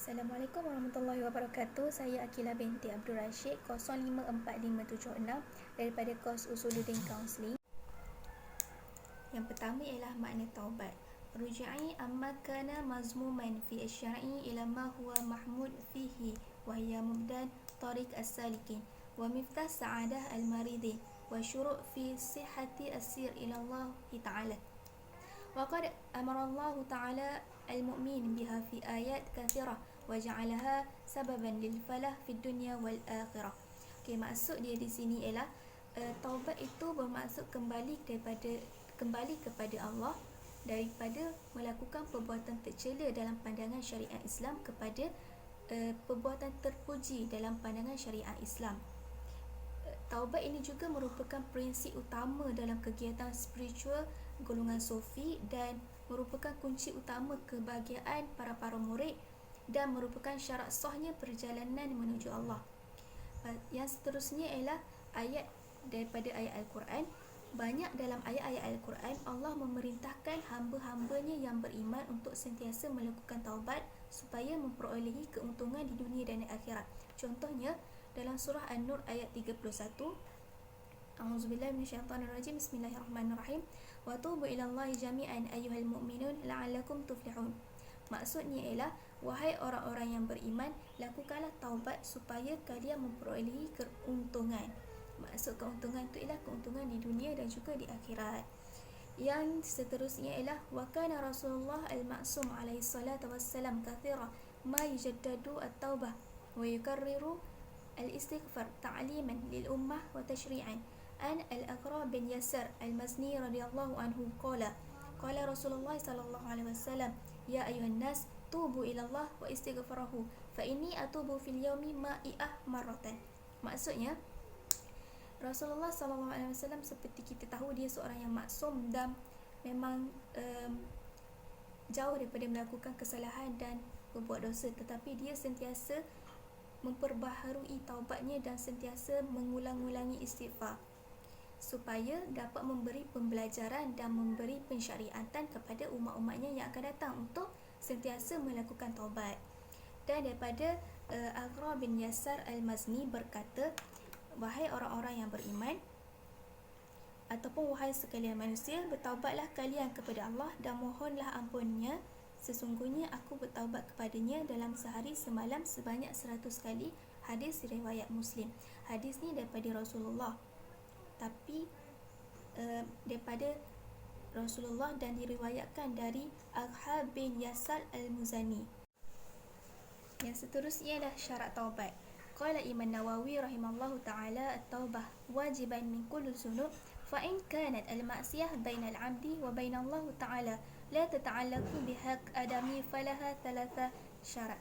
Assalamualaikum warahmatullahi wabarakatuh. Saya Akila binti Abdul Rashid 054576 daripada kos Usuluddin Counselling. Yang pertama ialah makna taubat. Ruju'i amma kana mazmuman fi asy-syar'i ila ma huwa mahmud fihi wa hiya mubdan tariq as-salikin wa miftah sa'adah al-maridin wa syuru' fi sihhati as-sir ila Allah Ta'ala. وقد أمر الله تعالى المؤمن بها في آيات كثيرة وجعلها سببا للفلاح في الدنيا والآخرة. Okey, maksud dia di sini ialah taubat itu bermaksud kembali kepada Allah daripada melakukan perbuatan tercela dalam pandangan syariat Islam kepada perbuatan terpuji dalam pandangan syariat Islam. Taubat ini juga merupakan prinsip utama dalam kegiatan spiritual golongan Sufi dan merupakan kunci utama kebahagiaan para murid dan merupakan syarat sahnya perjalanan menuju Allah. Yang seterusnya ialah ayat daripada ayat Al-Quran. Banyak dalam ayat-ayat Al-Quran Allah memerintahkan hamba-hambanya yang beriman untuk sentiasa melakukan taubat supaya memperolehi keuntungan di dunia dan akhirat. Contohnya dalam surah An-Nur ayat 31, A'udzubillahi minasyaitonirrajim. Bismillahirrahmanirrahim. Wa tubu ilallahi jami'an ayyuhal mu'minun la'allakum tuflihun. Maksudnya ialah, wahai orang-orang yang beriman, lakukanlah taubat supaya kalian memperolehi keuntungan. Maksud keuntungan itu ialah keuntungan di dunia dan juga di akhirat. Yang seterusnya ialah wa kana Rasulullah al-Ma'sum alaihi salatu wassalam kathira ma yujaddadu at-taubah wa yukarriru al-istighfar ta'liman lil ummah wa tashri'an. An al-Aqra bin Yasar al-Mazni radhiyallahu anhu qala Rasulullah sallallahu alaihi wasallam ya ayuhan nas tubu ila Allah wa istighfarahu fa inni atubu fil yaumi ma'iyah marratan. Maksudnya Rasulullah sallallahu alaihi wasallam, seperti kita tahu, dia seorang yang maksum dan memang jauh daripada melakukan kesalahan dan berbuat dosa, tetapi dia sentiasa memperbaharui taubatnya dan sentiasa mengulang-ulangi istighfar supaya dapat memberi pembelajaran dan memberi pensyariatan kepada umat-umatnya yang akan datang untuk sentiasa melakukan taubat. Dan daripada Aqra bin Yasar al-Mazni berkata, wahai orang-orang yang beriman ataupun wahai sekalian manusia, bertaubatlah kalian kepada Allah dan mohonlah ampunnya. Sesungguhnya aku bertaubat kepadanya dalam sehari semalam sebanyak 100 kali. Hadis riwayat Muslim. Hadis ni daripada Rasulullah, tapi daripada Rasulullah dan diriwayatkan dari Aqra bin Yasar al-Muzani. Yang seterusnya adalah syarat taubat. Qala Imam Nawawi rahimallahu ta'ala at-taubah wajiban min kulli dzunub fa in kanat al-ma'siyah bainal 'abdi wa bainallahu ta'ala la tata'allaqu bihaq adami falaha thalatha syarat.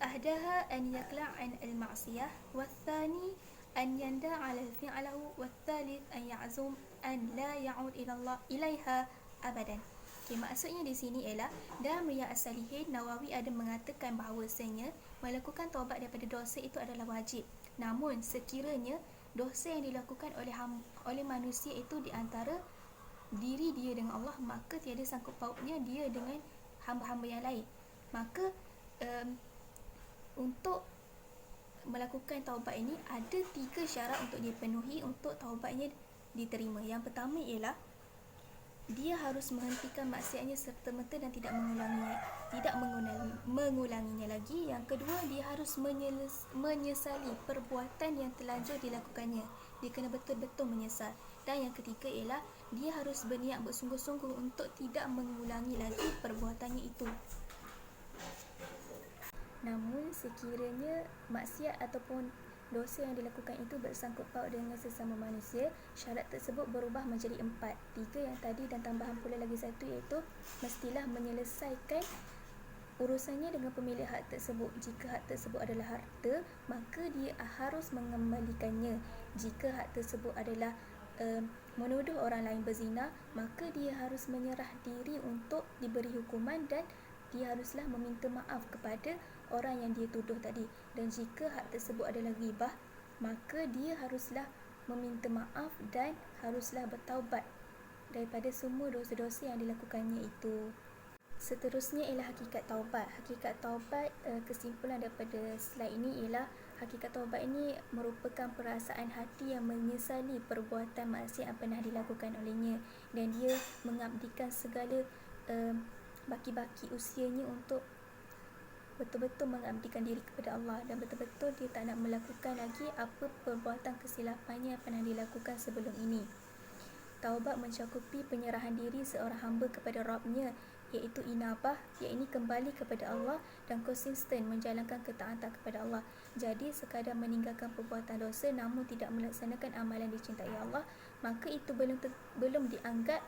Ahdaha an yakla' an al-ma'siyah wathani an yanda 'ala fi'lahu wathalith an ya'zum an la ya'ud ila Allah ilaiha abadan. Okay, maksudnya di sini ialah dalam Riyadhus Salihin, Nawawi ada mengatakan bahawasanya melakukan taubat daripada dosa itu adalah wajib. Namun sekiranya dosa yang dilakukan oleh manusia itu di antara diri dia dengan Allah, maka tiada sangkut pautnya dia dengan hamba-hamba yang lain. Maka untuk melakukan taubat ini ada 3 syarat untuk dipenuhi untuk taubatnya diterima. Yang pertama ialah dia harus menghentikan maksiatnya serta-merta dan tidak mengulanginya lagi. Yang kedua, dia harus menyesali perbuatan yang telanjur dilakukannya. Dia kena betul-betul menyesal. Dan yang ketiga ialah dia harus berniat bersungguh-sungguh untuk tidak mengulangi lagi perbuatannya itu. Namun sekiranya maksiat ataupun dosa yang dilakukan itu bersangkut paut dengan sesama manusia, syarat tersebut berubah menjadi 4. 3 yang tadi dan tambahan pula lagi 1, iaitu mestilah menyelesaikan urusannya dengan pemilik hak tersebut. Jika hak tersebut adalah harta, maka dia harus mengembalikannya. Jika hak tersebut adalah menuduh orang lain berzina, maka dia harus menyerah diri untuk diberi hukuman dan dia haruslah meminta maaf kepada orang yang dia tuduh tadi. Dan jika hak tersebut adalah ghibah, maka dia haruslah meminta maaf dan haruslah bertaubat daripada semua dosa-dosa yang dilakukannya itu. Seterusnya ialah hakikat taubat. Hakikat taubat, kesimpulan daripada slide ini ialah hakikat taubat ini merupakan perasaan hati yang menyesali perbuatan maksiat yang pernah dilakukan olehnya, dan dia mengabdikan segala baki-baki usianya untuk betul-betul mengabdikan diri kepada Allah, dan betul-betul dia tak nak melakukan lagi apa perbuatan kesilapannya yang pernah dilakukan sebelum ini. Taubat mencakupi penyerahan diri seorang hamba kepada Rabb-Nya, iaitu inabah, iaitu kembali kepada Allah, dan konsisten menjalankan ketaatan kepada Allah. Jadi sekadar meninggalkan perbuatan dosa namun tidak melaksanakan amalan dicintai Allah, maka itu belum dianggap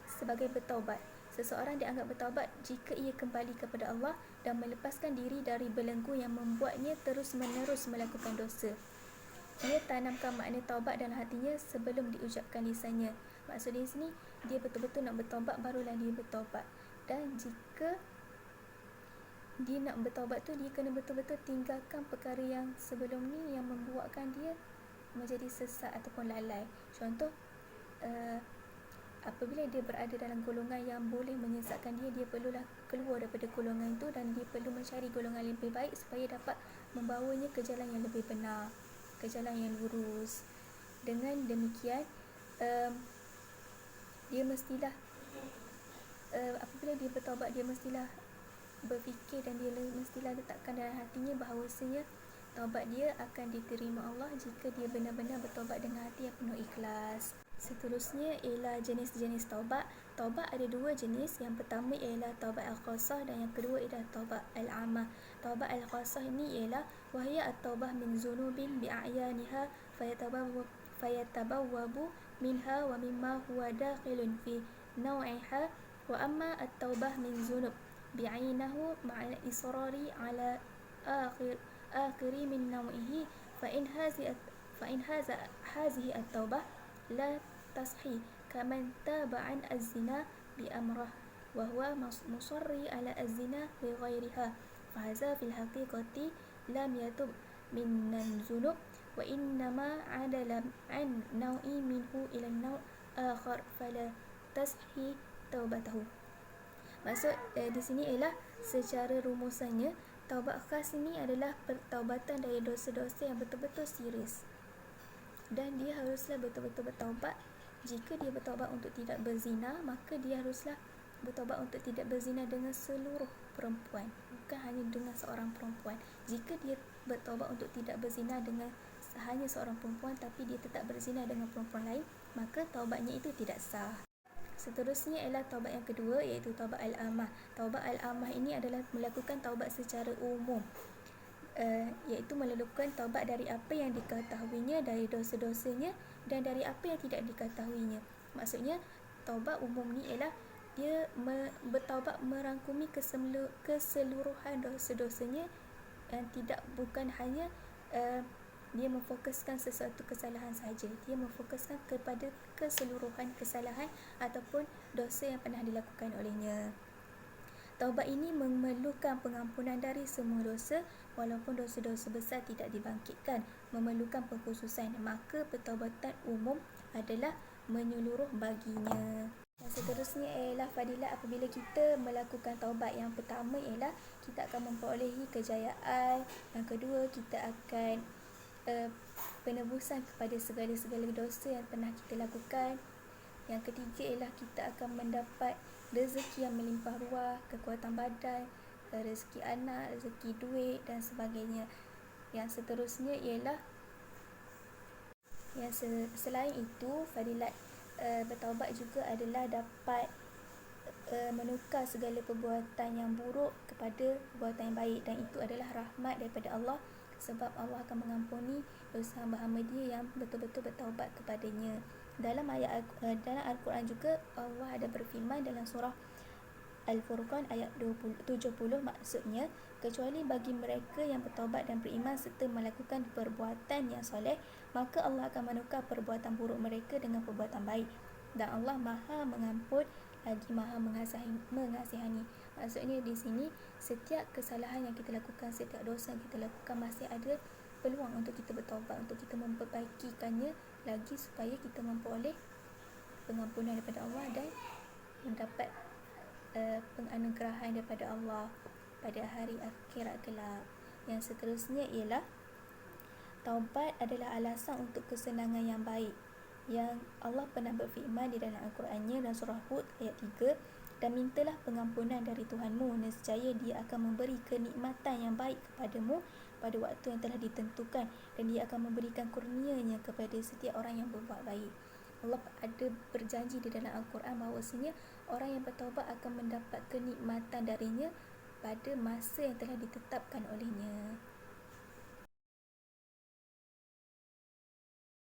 sebagai bertaubat. Seseorang dianggap bertaubat jika ia kembali kepada Allah dan melepaskan diri dari belenggu yang membuatnya terus-menerus melakukan dosa. Ia tanamkan makna taubat dalam hatinya sebelum diucapkan lisannya. Maksud di sini, dia betul-betul nak bertaubat, barulah dia bertaubat. Dan jika dia nak bertaubat tu, dia kena betul-betul tinggalkan perkara yang sebelum ni yang membuatkan dia menjadi sesat ataupun lalai. Contoh, apabila dia berada dalam golongan yang boleh menyesatkan dia, dia perlulah keluar daripada golongan itu dan dia perlu mencari golongan yang lebih baik supaya dapat membawanya ke jalan yang lebih benar, ke jalan yang lurus. Dengan demikian, dia mestilah apabila dia bertaubat, dia mestilah berfikir dan dia mestilah letakkan dalam hatinya bahawasanya taubat dia akan diterima Allah jika dia benar-benar bertaubat dengan hati yang penuh ikhlas. Seterusnya ialah jenis-jenis taubat. Taubat ada dua jenis. Yang pertama ialah taubat al-khassah dan yang kedua ialah taubat al-ammah. Taubat al-khassah ini ialah wahya at-taubah min zunubin bi'ayaniha fayatabawwabu minha wa mimma huwa dakhilun fi naw'iha, wa amma at-taubah min zunub bi'aynahu ma'al israri ala akhiri min naw'ihi fa in hazihi at-taubah la tashi kaman taba'an az-zina bi amrah wa huwa musarri ala az-zina bi ghairiha, fa hadza fil haqiqati lam yatub min zunub wa innama adala an naw'i minhu ila naw' akhar fala tashi taubatahu. Maksud di sini ialah secara rumusannya, taubat khas ini adalah pertaubatan dari dosa-dosa yang betul-betul serius, dan dia haruslah betul-betul bertaubat. Jika dia bertaubat untuk tidak berzina, maka dia haruslah bertaubat untuk tidak berzina dengan seluruh perempuan, bukan hanya dengan seorang perempuan. Jika dia bertaubat untuk tidak berzina dengan hanya seorang perempuan tapi dia tetap berzina dengan perempuan lain, maka taubatnya itu tidak sah. Seterusnya ialah taubat yang kedua, iaitu taubat al-ammah. Taubat al-ammah ini adalah melakukan taubat secara umum, iaitu melakukan taubat dari apa yang diketahuinya dari dosa-dosanya dan dari apa yang tidak diketahuinya. Maksudnya taubat umum ni ialah dia bertaubat merangkumi keseluruhan dosa-dosanya, yang bukan hanya dia memfokuskan sesuatu kesalahan sahaja, dia memfokuskan kepada keseluruhan kesalahan ataupun dosa yang pernah dilakukan olehnya. Taubat ini memerlukan pengampunan dari semua dosa, walaupun dosa-dosa besar tidak dibangkitkan, memerlukan pengkhususan, maka pertaubatan umum adalah menyeluruh baginya. Yang seterusnya ialah fadilat apabila kita melakukan taubat. Yang pertama ialah kita akan memperolehi kejayaan. Yang kedua, kita akan penebusan kepada segala-segala dosa yang pernah kita lakukan. Yang ketiga ialah kita akan mendapat rezeki yang melimpah ruah, kekuatan badan, rezeki anak, rezeki duit dan sebagainya. Yang seterusnya ialah selain itu, fadilat bertaubat juga adalah dapat menukar segala perbuatan yang buruk kepada perbuatan yang baik, dan itu adalah rahmat daripada Allah, sebab Allah akan mengampuni dosa hamba-hamba Dia yang betul-betul bertaubat kepadanya. Dalam Al-Quran juga Allah ada berfirman dalam surah Al-Furqan ayat 70, maksudnya kecuali bagi mereka yang bertaubat dan beriman serta melakukan perbuatan yang soleh, maka Allah akan menukar perbuatan buruk mereka dengan perbuatan baik, dan Allah Maha mengampun lagi Maha mengasihani. Maksudnya di sini, setiap kesalahan yang kita lakukan, setiap dosa yang kita lakukan, masih ada peluang untuk kita bertaubat, untuk kita memperbaikikannya lagi supaya kita memperoleh pengampunan daripada Allah dan mendapat penganugerahan daripada Allah pada hari akhirat kelak. Yang seterusnya ialah taubat adalah alasan untuk kesenangan yang baik, yang Allah pernah berfirman di dalam Al-Qurannya dalam surah Hud ayat 3, dan mintalah pengampunan dari Tuhanmu, nescaya Dia akan memberi kenikmatan yang baik kepadamu pada waktu yang telah ditentukan, dan Dia akan memberikan kurnia-Nya kepada setiap orang yang berbuat baik. Allah ada berjanji di dalam Al-Quran bahawasanya orang yang bertaubat akan mendapat kenikmatan darinya pada masa yang telah ditetapkan olehnya.